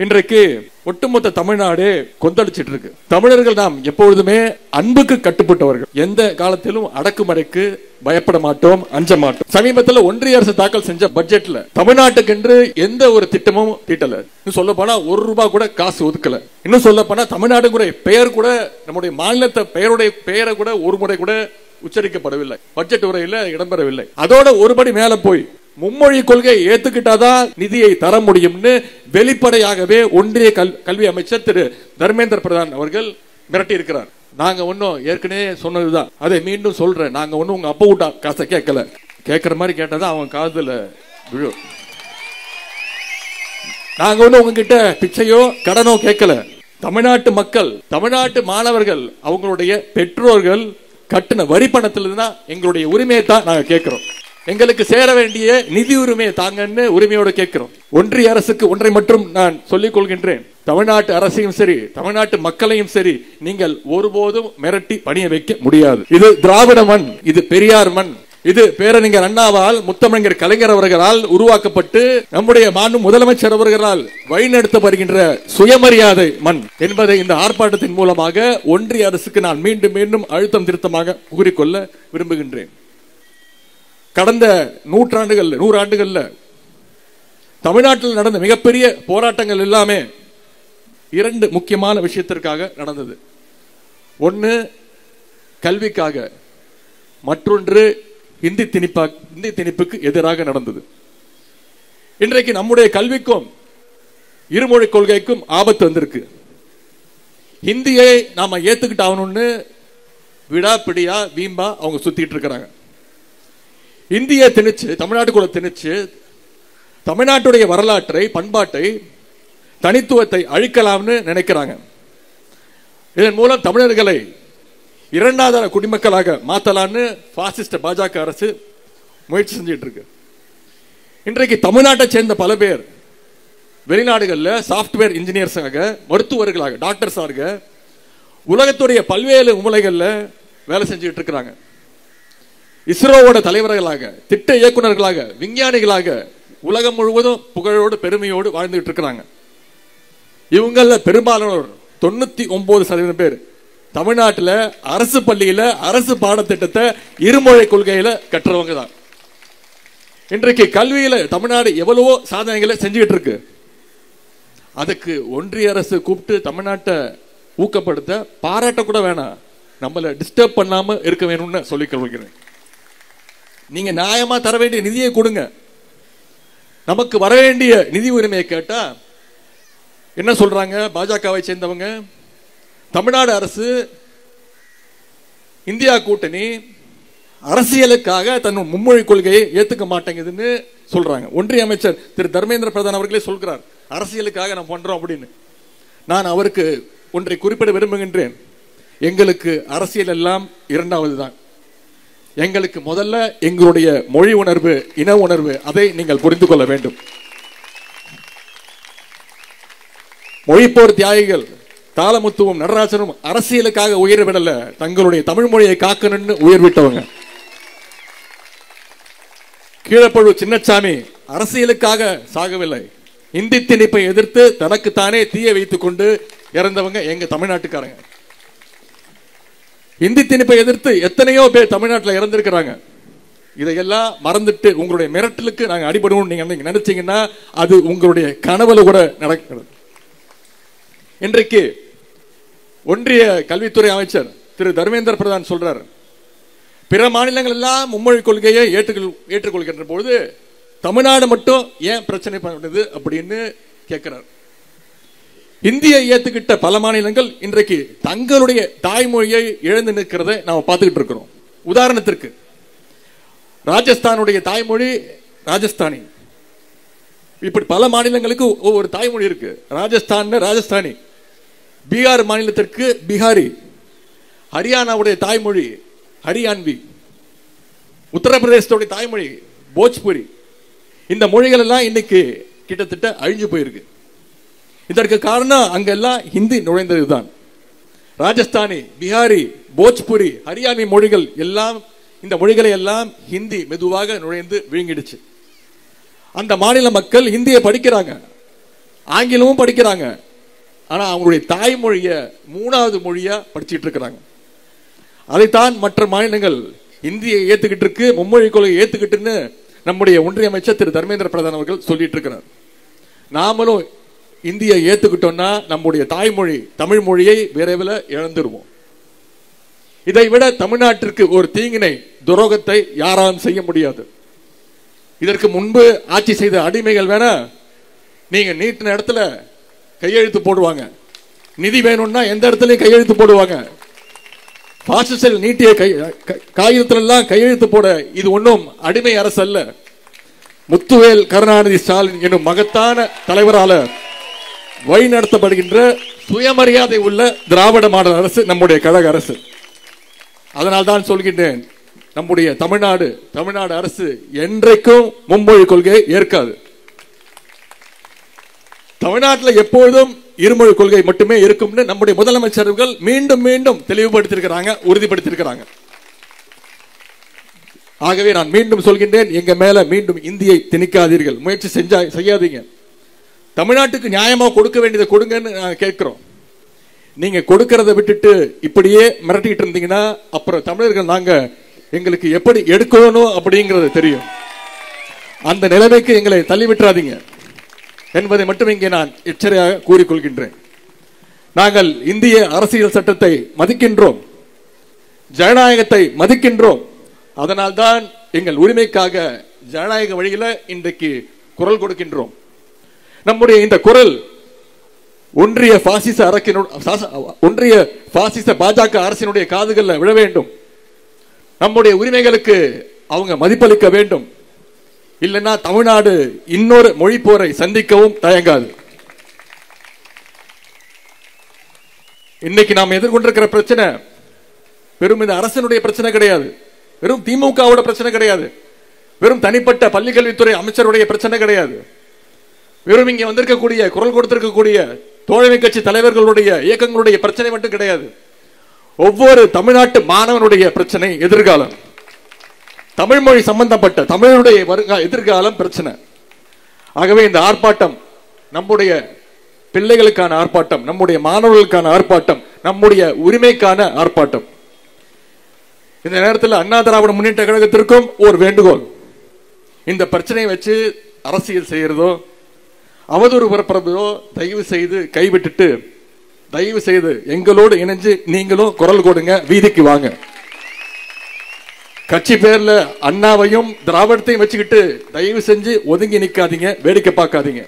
இன்றைக்கு ஒட்டுமொத்த தமிழ்நாடு கொந்தளிச்சிட்டு இருக்கு. தமிழர்கள் நாம் எப்பொழுதுமே அன்புக்கு கட்டுப்பட்டவர்கள். எந்த காலத்திலும் அடக்குமுறைக்கு பயப்பட மாட்டோம், அஞ்ச மாட்டோம். சமீபத்தில் ஒன்றிய அரசு தாக்கல் செஞ்ச பட்ஜெட்ல தமிழ்நாட்டுக்கு என்று எந்த ஒரு திட்டமும் தீட்டல. சொல்ல போனா ₹1 கூட காசு ஒதுக்கல. இன்னும் சொல்ல போனா தமிழ்நாடு பெயர் கூட, நம்முடைய மாநிலத்தை பெயரை கூட ஒரு முறை கூட உச்சரிக்கப்படவில்லை, பட்ஜெட் உரையில இடம்பெறவில்லை. அதோட ஒருபடி மேல போய் மும்மொழி கொள்கை ஏத்துக்கிட்டாதான் நிதியை தர முடியும்னு வெளிப்படையாகவே ஒன்றிய கல்வி அமைச்சர் திரு தர்மேந்திர பிரதான் அவர்கள் மிரட்டி இருக்கிறார். நாங்க ஒன்னும் ஏற்கனவே சொன்னதுதான், அதை மீண்டும் சொல்றேன். நாங்க ஒன்னும் உங்க அப்பா விட்டா காசை கேட்கல. கேட்கிற மாதிரி கேட்டாதான் அவன் காதுல விழும். நாங்க ஒன்னும் உங்ககிட்ட பிச்சையோ கடனோ கேட்கல. தமிழ்நாட்டு மக்கள், தமிழ்நாட்டு மாணவர்கள், அவங்களுடைய பெற்றோர்கள் கட்டின வரி பணத்திலிருந்து தான் எங்களுடைய உரிமையை தான் நாங்க கேட்கிறோம். எங்களுக்கு சேர வேண்டிய நிதி உரிமையை தாங்கன்னு உரிமையோடு கேட்கிறோம். ஒன்றிய அரசுக்கு ஒன்றை மட்டும் நான் சொல்லிக் கொள்கின்றேன். தமிழ்நாட்டு அரசையும் சரி, தமிழ்நாட்டு மக்களையும் சரி, நீங்கள் ஒருபோதும் மிரட்டி பணிய வைக்க முடியாது. இது திராவிட மண், இது பெரியார் மண், இது பேரறிஞர் அண்ணாவால், முத்தமிழர் கலைஞர் அவர்களால் உருவாக்கப்பட்டு நம்முடைய மாண்பு முதலமைச்சர் அவர்களால் வழிநடத்த வருகின்ற சுயமரியாதை மண் என்பதை இந்த ஆர்ப்பாட்டத்தின் மூலமாக ஒன்றிய அரசுக்கு நான் மீண்டும் மீண்டும் அழுத்தம் திருத்தமாக கூறிக்கொள்ள விரும்புகின்றேன். கடந்த 100 ஆண்டுகள்ல தமிழ்நாட்டில் நடந்த மிகப்பெரிய போராட்டங்கள் எல்லாமே 2 முக்கியமான விஷயத்திற்காக நடந்தது. ஒன்னு கல்விக்காக, மற்றொன்று இந்தி திணிப்புக்கு எதிராக நடந்தது. இன்றைக்கு நம்முடைய கல்விக்கும் இருமொழி கொள்கைக்கும் ஆபத்து வந்திருக்கு. ஹிந்தியை நாம ஏத்துக்கிட்டு ஆகணும்னு விடாப்பிடியா வீம்பா அவங்க சுத்திட்டு இருக்கிறாங்க. இந்திய திணிச்சு, தமிழ்நாட்டுக்குள்ள திணிச்சு, தமிழ்நாட்டுடைய வரலாற்றை, பண்பாட்டை, தனித்துவத்தை அழிக்கலாம்னு நினைக்கிறாங்க. இதன் மூலம் தமிழர்களை 2வது குடிமக்களாக மாத்தலான்னு பாசிஸ்ட் பாஜக அரசு முயற்சி செஞ்சிட்டு இருக்கு. இன்றைக்கு தமிழ்நாட்டை சேர்ந்த பல பேர் வெளிநாடுகள்ல சாப்ட்வேர் இன்ஜினியர்ஸாக, மருத்துவர்களாக, டாக்டர்ஸாக உலகத்துடைய பல்வேறு மூலைகள்ல வேலை செஞ்சுட்டு இருக்கிறாங்க. இஸ்ரோவோட தலைவர்களாக, திட்ட இயக்குநர்களாக, விஞ்ஞானிகளாக உலகம் முழுவதும் புகழோடு பெருமையோடு வாழ்ந்துட்டு இருக்கிறாங்க. இவங்கள பெரும்பாலானோர் 99% பேர் தமிழ்நாட்டில் அரசு பள்ளியில அரசு பாடத்திட்டத்தை இருமொழி கொள்கையில கற்றவங்க தான். இன்றைக்கு கல்வியில தமிழ்நாடு எவ்வளவோ சாதனைகளை செஞ்சுட்டு இருக்கு. அதுக்கு ஒன்றிய அரசு கூப்பிட்டு தமிழ்நாட்டை ஊக்கப்படுத்த பாராட்ட கூட வேணாம், நம்மள டிஸ்டர்ப் பண்ணாம இருக்க வேணும்னு சொல்லிக் கொள்கிறேன். நீங்க நியாயமா தர வேண்டிய நிதியை கொடுங்க. நமக்கு வர வேண்டிய நிதி உரிமையை கேட்டா என்ன சொல்றாங்க பாஜகவை சேர்ந்தவங்க? தமிழ்நாடு அரசு, இந்தியா கூட்டணி அரசியலுக்காக தன் மும்மொழி கொள்கையை ஏத்துக்க மாட்டேங்குதுன்னு சொல்றாங்க. ஒன்றிய அமைச்சர் திரு தர்மேந்திர பிரதான் அவர்களே சொல்கிறார், அரசியலுக்காக நான் பண்றோம் அப்படின்னு. நான் அவருக்கு ஒன்றை குறிப்பிட விரும்புகின்றேன். எங்களுக்கு அரசியல் எல்லாம் 2வது தான். எங்களுக்கு முதல்ல எங்களுடைய மொழி உணர்வு, இன உணர்வு, அதை நீங்கள் புரிந்து கொள்ள வேண்டும். மொழிப்போர் தியாகிகள் தாளமுத்துவும் நடராஜனும் அரசியலுக்காக உயிர் விடல, தங்களுடைய தமிழ் மொழியை காக்கணும்னு உயிர் விட்டவங்க. கீழப்பழு சின்னசாமி அரசியலுக்காக சாகவில்லை, இந்தி திணிப்பை எதிர்த்து தனக்குத்தானே தீய வைத்துக் கொண்டு இறந்தவங்க எங்க தமிழ்நாட்டுக்காரங்க. இந்தி திணிப்பை எதிர்த்து எத்தனையோ பேர் தமிழ்நாட்டில் இறந்திருக்கிறாங்க. இதையெல்லாம் மறந்துட்டு உங்களுடைய மிரட்டலுக்கு நாங்கள் அடிபடுவோம் நீங்க நினைச்சீங்கன்னா அது உங்களுடைய கனவுல கூட நடக்கிறது. இன்றைக்கு ஒன்றிய கல்வித்துறை அமைச்சர் திரு தர்மேந்திர பிரதான் சொல்றார், பிற மாநிலங்கள் எல்லாம் மும்மொழி கொள்கையை ஏற்றுக்கொள்கின்ற பொழுது தமிழ்நாடு மட்டும் ஏன் பிரச்சனை பண்ணுது அப்படின்னு கேட்கிறார். இந்தியை ஏத்துக்கிட்ட பல மாநிலங்கள் இன்றைக்கு தங்களுடைய தாய்மொழியை இழந்து நிற்கிறதை நாம பார்த்துக்கிட்டு இருக்கிறோம். உதாரணத்திற்கு ராஜஸ்தானுடைய தாய்மொழி ராஜஸ்தானி. இப்படி பல மாநிலங்களுக்கு ஒவ்வொரு தாய்மொழி இருக்கு. ராஜஸ்தானி, பீகார் மாநிலத்திற்கு பிகாரி, ஹரியானாவுடைய தாய்மொழி ஹரியான்வி, உத்தரப்பிரதேசத்துடைய தாய்மொழி போஜ்புரி. இந்த மொழிகள் எல்லாம் இன்னைக்கு கிட்டத்தட்ட அழிஞ்சு போயிருக்கு. இதற்கு காரணம் அங்கெல்லாம் ஹிந்தி நுழைந்ததுதான். ராஜஸ்தானி, பிகாரி, போஜ்புரி, ஹரியானி மொழிகள் எல்லாம், இந்த மொழிகளை எல்லாம் ஹிந்தி மெதுவாக நுழைந்து விழுங்கிடுச்சு. அந்த மாநில மக்கள் ஹிந்தியை படிக்கிறாங்க, ஆங்கிலமும் படிக்கிறாங்க. ஆனா அவங்களுடைய தாய்மொழியை 3வது மொழியா படிச்சுட்டு இருக்கிறாங்க. அதைத்தான் மற்ற மாநிலங்கள் இந்தியை ஏத்துக்கிட்டு இருக்கு, மும்மொழி கொள்கையை ஏத்துக்கிட்டுன்னு நம்முடைய ஒன்றிய அமைச்சர் திரு தர்மேந்திர பிரதான் அவர்கள் சொல்லிட்டு இருக்கிறார். நாமளும் இந்தியை ஏத்துக்கிட்டோம்னா நம்முடைய தாய்மொழி தமிழ் மொழியை விரைவில் இழந்துருவோம். இதை விட தமிழ்நாட்டிற்கு ஒரு தீங்கினை துரோகத்தை யாராலும் செய்ய முடியாது. இதற்கு முன்பு ஆட்சி செய்த அடிமைகள் வேணா நீங்க நீட்டின இடத்துல கையெழுத்து போடுவாங்க, நிதி வேணும்னா எந்த இடத்துலயும் கையெழுத்து போடுவாங்க. பாசிசல் நீட்டிய காகிதத்துல எல்லாம் கையெழுத்து போட இது ஒன்றும் அடிமை அரசு அல்ல. முத்துவேல் கருணாநிதி ஸ்டாலின் என்னும் மகத்தான தலைவரால வழி நடத்தப்படுகின்ற சுயமரியாதை உள்ள திராவிட மாடல் அரசு நம்முடைய கழக அரசு. அதனால் தான் சொல்கின்றேன், நம்முடைய தமிழ்நாடு அரசு என்றைக்கும் மும்மொழி கொள்கையை ஏற்காது. தமிழ்நாட்டில் எப்பொழுதும் இருமொழி கொள்கை மட்டுமே இருக்கும்னு நம்முடைய முதலமைச்சர்கள் மீண்டும் மீண்டும் தெளிவுபடுத்தியிருக்கிறாங்க, உறுதிப்படுத்தியிருக்கிறாங்க. ஆகவே நான் மீண்டும் சொல்கின்றேன், எங்க மேல மீண்டும் இந்தியை திணிக்காதீர்கள், முயற்சி செய்யாதீங்க. தமிழ்நாட்டுக்கு நியாயமா கொடுக்க வேண்டியதை கொடுங்கன்னு நாங்க கேட்கிறோம். நீங்க கொடுக்கறத விட்டுட்டு இப்படியே மிரட்டிட்டு இருந்தீங்கன்னா அப்புறம் தமிழர்கள் நாங்க எங்களுக்கு எப்படி எடுக்கணும் அப்படிங்கிறது தெரியும். அந்த நிலைமைக்கு எங்களை தள்ளிவிட்டுறாதீங்க என்பதை மட்டும் இங்கே நான் எச்சரிக்கையாக கூறிக்கொள்கின்றேன். நாங்கள் இந்திய அரசியல் சட்டத்தை மதிக்கின்றோம், ஜனநாயகத்தை மதிக்கின்றோம். அதனால்தான் எங்கள் உரிமைக்காக ஜனநாயக வழியில இன்றைக்கு குரல் கொடுக்கின்றோம். நம்முடைய இந்த குரல் ஒன்றிய பாசிச பாஜக அரசினுடைய காதுகளில் விழ வேண்டும். நம்முடைய உரிமைகளுக்கு அவங்க மதிப்பளிக்க வேண்டும். இல்லைன்னா தமிழ்நாடு இன்னொரு மொழி போரை சந்திக்கவும் தயங்காது. இன்னைக்கு நாம் எதிர்கொண்டிருக்கிற பிரச்சனை வெறும் இந்த அரசனுடைய பிரச்சனை கிடையாது, வெறும் திமுகவோட பிரச்சனை கிடையாது, வெறும் தனிப்பட்ட பள்ளிக்கல்வித்துறை அமைச்சருடைய பிரச்சனை கிடையாது, வெறும் இங்க வந்திருக்கக்கூடிய குரல் கொடுத்திருக்கக்கூடிய தோழமை கட்சி தலைவர்களுடைய இயக்கங்களுடைய பிரச்சனை மட்டும் கிடையாது. ஒவ்வொரு தமிழ்நாட்டு மாணவனுடைய பிரச்சனை எதிர்காலம், தமிழ் மொழி சம்பந்தப்பட்ட தமிழுடைய எதிர்காலம் பிரச்சனை. ஆகவே இந்த ஆர்ப்பாட்டம் நம்முடைய பிள்ளைகளுக்கான ஆர்ப்பாட்டம், நம்முடைய மாணவர்களுக்கான ஆர்ப்பாட்டம், நம்முடைய உரிமைக்கான ஆர்ப்பாட்டம். இந்த நேரத்தில் அண்ணா திராவிட முன்னேற்ற கழகத்திற்கும் ஒரு வேண்டுகோள், இந்த பிரச்சனையை வச்சு அரசியல் செய்யறதோ அவதூறு பரப்புறதோ தயவு செய்து கைவிட்டுட்டு தயவு செய்து எங்களோடு இணைஞ்சு நீங்களும் குரல் கொடுங்க, வீதிக்கு வாங்க. கட்சி பேர்ல அண்ணாவையும் திராவிடத்தையும் வச்சுக்கிட்டு தயவு செஞ்சு ஒதுங்கி நிக்காதீங்க, வேடிக்கை பார்க்காதீங்க.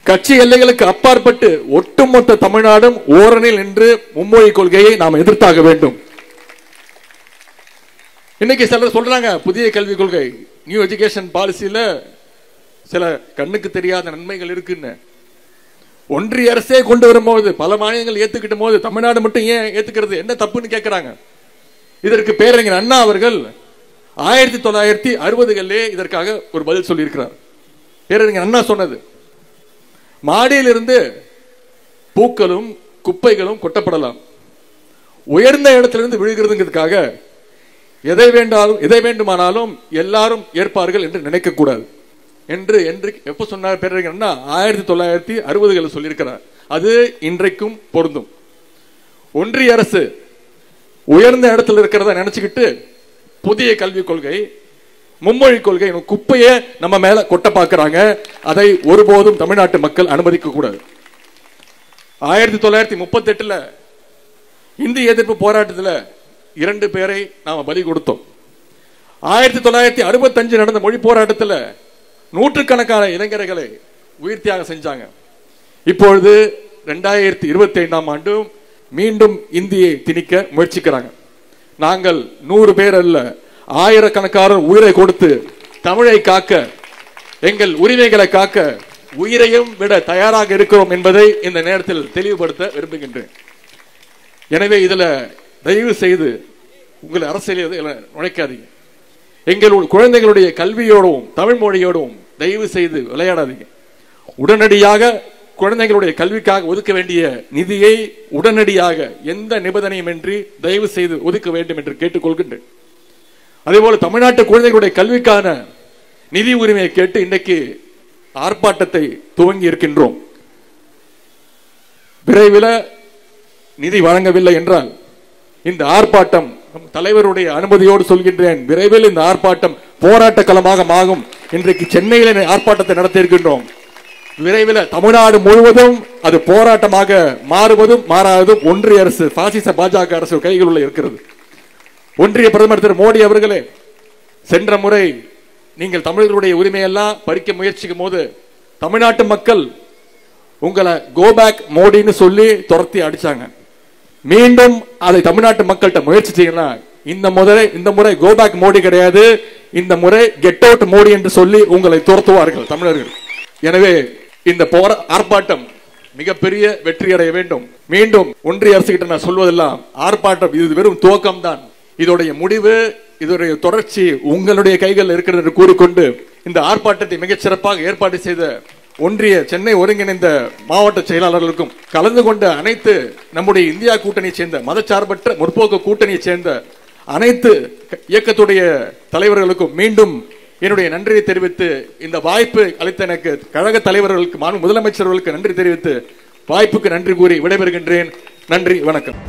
கட்சி எல்லைகளுக்கு அப்பாற்பட்டு ஒட்டுமொத்த தமிழ்நாடும் ஓரணில் நின்று மும்மொழி கொள்கையை நாம் எதிர்த்தாக வேண்டும். இன்னைக்கு சிலர் சொல்றாங்க புதிய கல்விக் கொள்கை, நியூ எஜுகேஷன் பாலிசியில சில கண்ணுக்கு தெரியாத நன்மைகள் இருக்குன்னு. ஒன்றிய அரசே கொண்டு வரும்போது பல மாநிலங்கள் ஏத்துக்கிட்ட போது தமிழ்நாடு மட்டும் ஏன் ஏத்துக்கிறது, என்ன தப்புன்னு கேட்கிறாங்க. இதற்கு பேரறிஞர் அண்ணா அவர்கள் 1960களிலே இதற்காக ஒரு பதில் சொல்லி இருக்கிறார். பேரறிஞர் அண்ணா சொன்னது, மாடியிலிருந்து பூக்களும் குப்பைகளும் கொட்டப்படலாம், உயர்ந்த இடத்திலிருந்து விழுகிறதுங்கிறதுக்காக எதை வேண்டுமானாலும் எல்லாரும் ஏற்பார்கள் என்று நினைக்க கூடாது என்று எப்ப சொன்னார் பேரறிஞர் அண்ணா? 1960களில் சொல்லியிருக்கிறார். அது இன்றைக்கும் பொருந்தும். ஒன்றிய அரசு உயர்ந்த இடத்துல இருக்கிறத நினைச்சுக்கிட்டு புதிய கல்விக் கொள்கை, மும்மொழி கொள்கை குப்பையை நம்ம மேல கொட்ட பார்க்கிறாங்க. அதை ஒருபோதும் தமிழ்நாட்டு மக்கள் அனுமதிக்க கூடாது. 1938 இந்திய எதிர்ப்பு போராட்டத்தில் 2 பேரை நாம பலி கொடுத்தோம். 1965 நடந்த மொழி போராட்டத்தில் நூற்றுக்கணக்கான இளைஞர்களை உயிர் தியாகம் செஞ்சாங்க. இப்பொழுது 2025ஆம் ஆண்டு மீண்டும் இந்தியை திணிக்க முயற்சிக்கிறாங்க. நாங்கள் 100 பேர் அல்ல, ஆயிரக்கணக்கான உயிரை கொடுத்து தமிழை காக்க, எங்கள் உரிமைகளை காக்க உயிரையும் விட தயாராக இருக்கிறோம் என்பதை இந்த நேரத்தில் தெளிவுபடுத்த விரும்புகின்றேன். எனவே இதுல தயவு செய்து உங்கள் அரசியல் நுழைக்காதீங்க. எங்கள் குழந்தைகளுடைய கல்வியோடும் தமிழ் மொழியோடும் தயவு செய்து விளையாடாதீங்க. உடனடியாக குழந்தைகளுடைய கல்விக்காக ஒதுக்க வேண்டிய நிதியை உடனடியாக எந்த நிபந்தனையும் இன்றி தயவு செய்து ஒதுக்க வேண்டும் என்று கேட்டுக்கொள்கின்றேன். அதே போல தமிழ்நாட்டு குழந்தைகளுடைய கல்விக்கான நிதி உரிமையை கேட்டு இன்றைக்கு ஆர்ப்பாட்டத்தை துவங்கி இருக்கின்றோம். விரைவில் நிதி வழங்கவில்லை என்றால் இந்த ஆர்ப்பாட்டம் தலைவருடைய அனுமதியோடு சொல்கின்றேன், விரைவில் இந்த ஆர்ப்பாட்டம் போராட்ட களமாக ஆகும். இன்றைக்கு சென்னையில் ஆர்ப்பாட்டத்தை நடத்தி இருக்கின்றோம். விரைவில் தமிழ்நாடு முழுவதும் அது போராட்டமாக மாறுவதும் மாறாததும் ஒன்றிய அரசு பாசிச பாஜக அரசு கைகளில் இருக்கிறது. ஒன்றிய பிரதமர் திரு மோடி அவர்களே, சென்ற முறை நீங்கள் தமிழர்களுடைய உரிமையெல்லாம் பறிக்க முயற்சிக்கும் போது தமிழ்நாட்டு மக்கள் உங்களை கோபேக் மோடின்னு சொல்லி துரத்தி அடிச்சாங்க. மீண்டும் அதை தமிழ்நாட்டு மக்கள்கிட்ட முயற்சி செய்யலாம். இந்த முறை கோபேக் மோடி கிடையாது, இந்த முறை கெட் அவுட் மோடி என்று சொல்லி உங்களை துரத்துவார்கள் தமிழர்கள். எனவே இந்த ஆர்ப்பாட்டம் மிகப்பெரிய வெற்றி அடைய வேண்டும். மீண்டும் ஒன்றிய அரசு கிட்ட நான் சொல்வதெல்லாம், ஆர்ப்பாட்டம் இது வெறும் துவக்கம் தான். இதோடைய முடிவு, இதோடைய தொடர்ச்சி உங்களுடைய கைகள் இருக்கிறது என்று கூறிக்கொண்டு இந்த ஆர்ப்பாட்டத்தை மிகச் சிறப்பாக ஏற்பாடு செய்த ஒன்றிய சென்னை ஒருங்கிணைந்த மாவட்ட செயலாளர்களுக்கும் கலந்து கொண்ட அனைத்து நம்முடைய இந்தியா கூட்டணியை சேர்ந்த மதச்சார்பற்ற முற்போக்கு கூட்டணியை சேர்ந்த அனைத்து இயக்கத்துடைய தலைவர்களுக்கும் மீண்டும் என்னுடைய நன்றியை தெரிவித்து, இந்த வாய்ப்பு அளித்த எனக்கு கழக தலைவர்களுக்கு முதலமைச்சர்களுக்கு நன்றி தெரிவித்து வாய்ப்புக்கு நன்றி கூறி விடைபெறுகின்றேன். நன்றி, வணக்கம்.